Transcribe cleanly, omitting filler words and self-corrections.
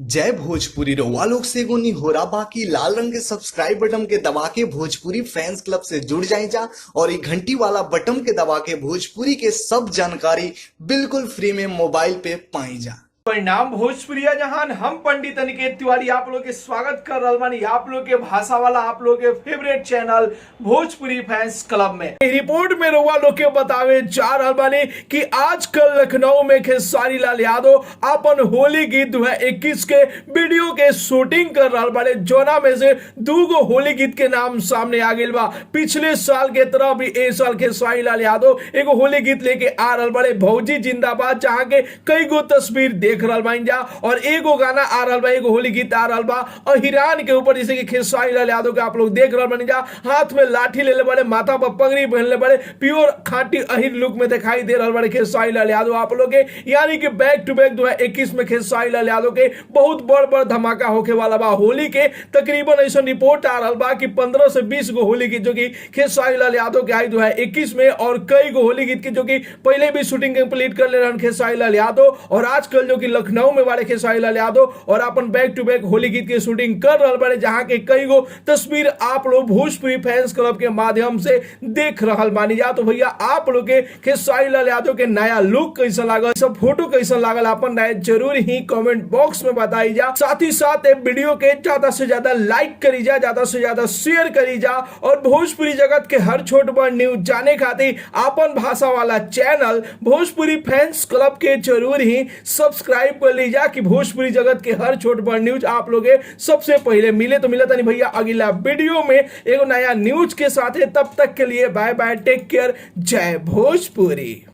जय भोजपुरी रउआ लोग से एगो निहोरा बाकी लाल रंग के सब्सक्राइब बटन के दबा के भोजपुरी फैंस क्लब से जुड़ जाए जा और ये घंटी वाला बटन के दबा के भोजपुरी के सब जानकारी बिल्कुल फ्री में मोबाइल पे पाई जा। परिणाम भोजपुरिया जहान हम पंडित अनिकेत तिवारी आप लोग के स्वागत कर रहा बानी आप लोग के भाषा वाला आप लोग के favourite channel Bhojpuri fans club में। रिपोर्ट में रउआ लोग के बतावे जा रहा बानी कि आजकल लखनऊ में खेसारी लाल यादव अपन होली गीत 2021 के वीडियो के शूटिंग कर रहा बाने, जोना में से दूगो होली गीत के नाम सामने आ गइल बा। पिछले साल के तरह भी ए साल खेसारी लाल यादव एगो होली गीत लेके आ रहा बाने, भौजी जिंदाबाद, जहां के कई गो तस्वीर देख रहल बाइन जा और एगो गाना आ रहल बा, एगो होली गीत आ रहल बा अहिरान के ऊपर, जैसे कि खेसारी लाल यादव के आप लोग देख रहल बानी जा। हाथ में लाठी ले ले बड़े, माथा पर पगड़ी पहनले बड़े, प्योर खाटी अहिर लुक में दिखाई दे रहल बड़े खेसारी लाल यादव आप लोग के। यानी कि बैक टू बैक 2021 में खेसारी लाल यादव के बहुत बड़ धमाका होके वाला बा। होली के तकरीबन ऐसा रिपोर्ट आ रहल बा कि 15 से 20 गो होली गीत जो कि खेसारी लाल यादव के आई 2021 में, और कई गो होली गीत के जो कि पहले भी शूटिंग कंप्लीट कर ले रहन खेसारी लाल यादव, और आजकल जो कि लखनऊ में वाले खेसारी लाल यादव और अपन बैक टू बैक होली गीत की शूटिंग कर रहे बारे, जहां के कई गो तस्वीर आप लोग भोजपुरी फैंस क्लब के माध्यम से देख रहल बानी जा। तो भैया आप लोग के खेसारी लाल यादव के नया लुक कैसा लागल, सब फोटो कैसा लागल, अपन राय जरूर ही कमेंट बॉक्स में बताई जा। साथ ही साथ वीडियो के ज्यादा से ज्यादा लाइक करी जा, ज्यादा से ज्यादा शेयर करी जा, और भोजपुरी जगत के हर छोट बड़ न्यूज जाने खातिर अपन भाषा वाला चैनल भोजपुरी फैंस क्लब के जरूर ही सब्सक्राइब कर लीजा कि भोजपुरी जगत के हर छोट बड़ न्यूज आप लोग सबसे पहले मिले। तो मिला नहीं भैया अगला वीडियो में एगो नया न्यूज के साथ। तब तक के लिए बाय बाय, टेक केयर, जय भोजपुरी।